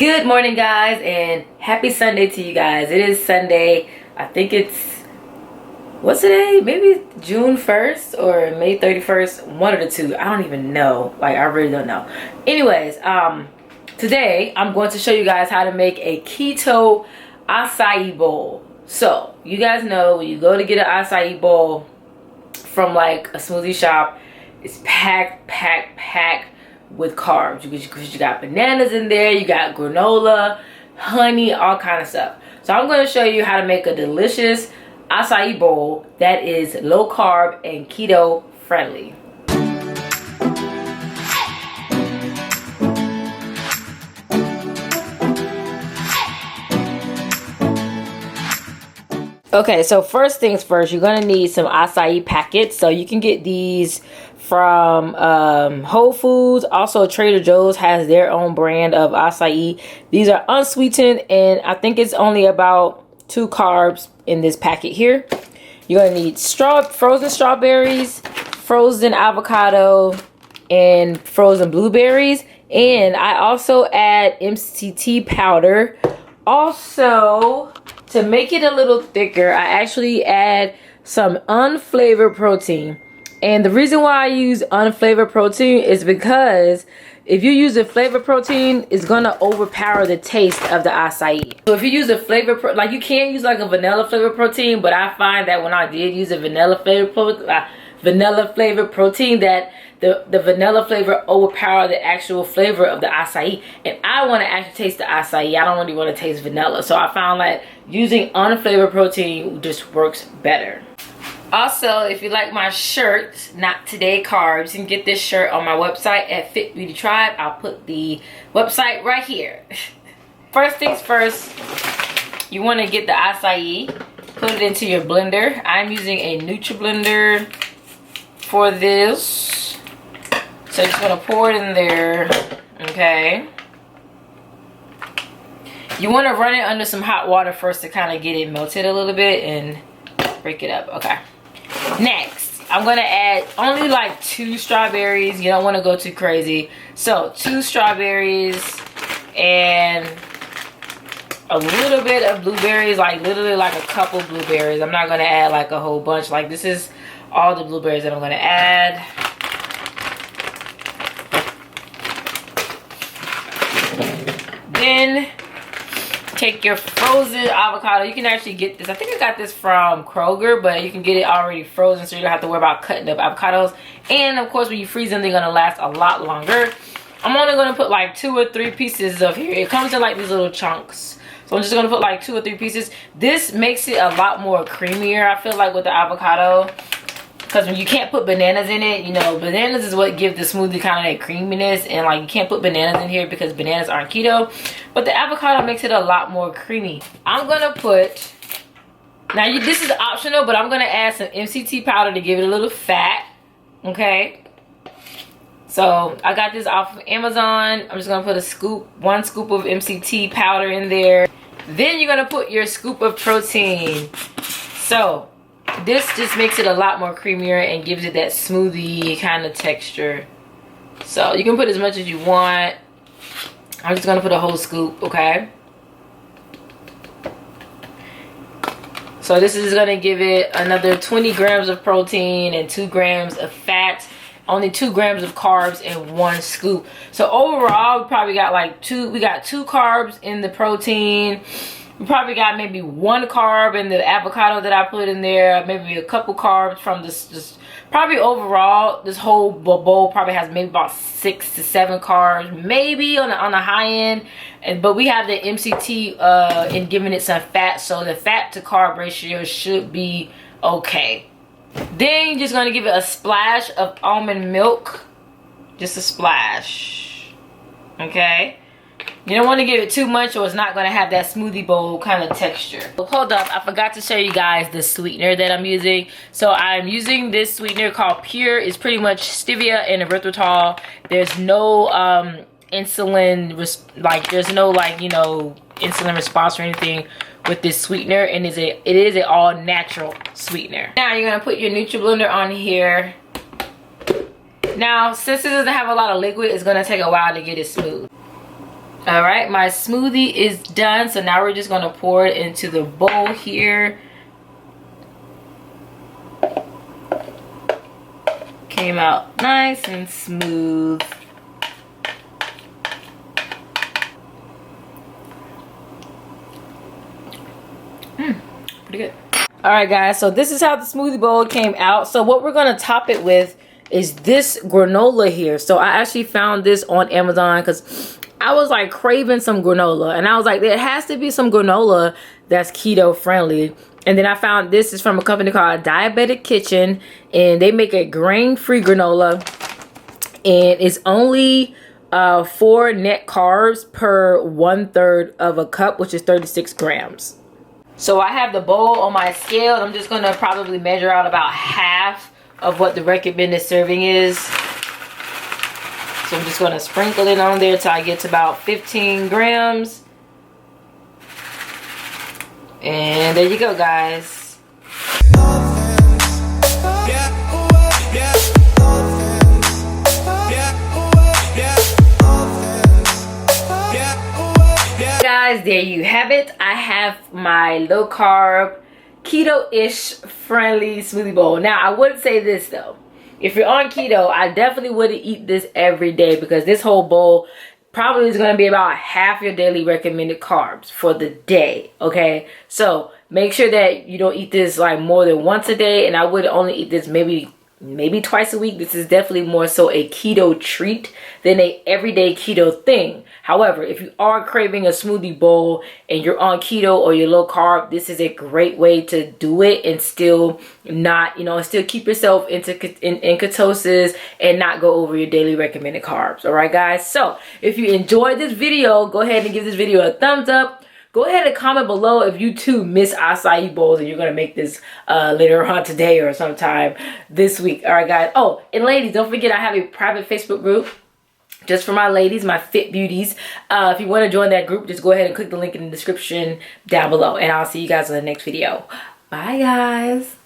Good morning, guys, and happy Sunday to you guys. It is Sunday. I think it's, what's today? Maybe June 1st or May 31st. One of the two. I don't even know. Like, I really don't know. Anyways, today I'm going to show you guys how to make a keto acai bowl. So, you guys know when you go to get an acai bowl from like a smoothie shop, it's packed with carbs. You got bananas in there, you got granola, honey, all kind of stuff. So I'm going to show you how to make a delicious acai bowl that is low carb and keto friendly. Okay, so first things first, you're going to need some acai packets. So you can get these from Whole Foods. Also, Trader Joe's has their own brand of acai. These are unsweetened, and I think it's only about 2 carbs in this packet here. You're going to need frozen strawberries, frozen avocado, and frozen blueberries. And I also add MCT powder. Also, to make it a little thicker, I actually add some unflavored protein. And the reason why I use unflavored protein is because if you use a flavored protein, it's gonna overpower the taste of the acai. So if you use a flavored, like you can use like a vanilla flavored protein, but I find that when I did use a vanilla flavored protein, that the vanilla flavor overpower the actual flavor of the acai, and I want to actually taste the acai. I don't really want to taste vanilla, so I found that using unflavored protein just works better. Also, if you like my shirt, Not Today Carbs, you can get this shirt on my website at Fit Beauty Tribe. I'll put the website right here. First things first, you want to get the acai, put it into your blender. I'm using a NutriBlender for this. So you're just going to pour it in there, okay? You want to run it under some hot water first to kind of get it melted a little bit and break it up, okay? Next, I'm going to add only like 2 strawberries. You don't want to go too crazy. So 2 strawberries and a little bit of blueberries, like literally like a couple blueberries. I'm not going to add like a whole bunch. Like this is all the blueberries that I'm going to add. Then take your frozen avocado. You can actually get this. I think I got this from Kroger, but you can get it already frozen, so you don't have to worry about cutting up avocados. And of course, when you freeze them, they're gonna last a lot longer. I'm only gonna put like 2 or 3 pieces of here. It comes in like these little chunks, so I'm just gonna put like 2 or 3 pieces. This makes it a lot more creamier, I feel like, with the avocado. Because when you can't put bananas in it, you know, bananas is what give the smoothie kind of that creaminess. And like you can't put bananas in here because bananas aren't keto. But the avocado makes it a lot more creamy. I'm going to put, now this is optional, but I'm going to add some MCT powder to give it a little fat. Okay. So I got this off of Amazon. I'm just going to put 1 scoop of MCT powder in there. Then you're going to put your scoop of protein. So this just makes it a lot more creamier and gives it that smoothie kind of texture. So you can put as much as you want. I'm just going to put a whole scoop, okay? So this is going to give it another 20 grams of protein and 2 grams of fat. Only 2 grams of carbs in 1 scoop. So overall, we probably got like 2 carbs in the protein. We probably got maybe 1 carb in the avocado that I put in there. Maybe a couple carbs from this. Probably overall, this whole bowl probably has maybe about 6 to 7 carbs. Maybe on the high end. But we have the MCT in giving it some fat. So the fat to carb ratio should be okay. Then you're just going to give it a splash of almond milk. Just a splash. Okay. You don't want to give it too much or it's not going to have that smoothie bowl kind of texture. Hold up, I forgot to show you guys the sweetener that I'm using. So I'm using this sweetener called Pure. It's pretty much stevia and erythritol. There's no insulin, there's no insulin response or anything with this sweetener, and it is an all natural sweetener. Now you're going to put your NutriBlender on here. Now, since it doesn't have a lot of liquid, it's going to take a while to get it smooth. All right, my smoothie is done. So now we're just gonna pour it into the bowl here. Came out nice and smooth. Pretty good. All right, guys, so this is how the smoothie bowl came out. So what we're gonna top it with is this granola here. So I actually found this on Amazon because I was like craving some granola, and I was like, there has to be some granola that's keto friendly. And then I found this is from a company called Diabetic Kitchen, and they make a grain-free granola, and it's only 4 net carbs per 1/3 of a cup, which is 36 grams. So I have the bowl on my scale, and I'm just gonna probably measure out about half of what the recommended serving is. So I'm just gonna sprinkle it on there till I get to about 15 grams. And there you go, guys. Guys, there you have it. I have my low carb, keto-ish friendly smoothie bowl. Now, I would say this though. If you're on keto, I definitely wouldn't eat this every day, because this whole bowl probably is going to be about half your daily recommended carbs for the day. Okay, so make sure that you don't eat this like more than once a day, and I would only eat this maybe twice a week. This is definitely more so a keto treat than a everyday keto thing. However, if you are craving a smoothie bowl and you're on keto or you're low carb, this is a great way to do it and still not, still keep yourself in ketosis and not go over your daily recommended carbs. All right, guys. So if you enjoyed this video, go ahead and give this video a thumbs up. Go ahead and comment below if you too miss acai bowls and you're going to make this later on today or sometime this week. All right, guys. Oh, and ladies, don't forget I have a private Facebook group just for my ladies, my fit beauties. If you want to join that group, just go ahead and click the link in the description down below. And I'll see you guys in the next video. Bye, guys.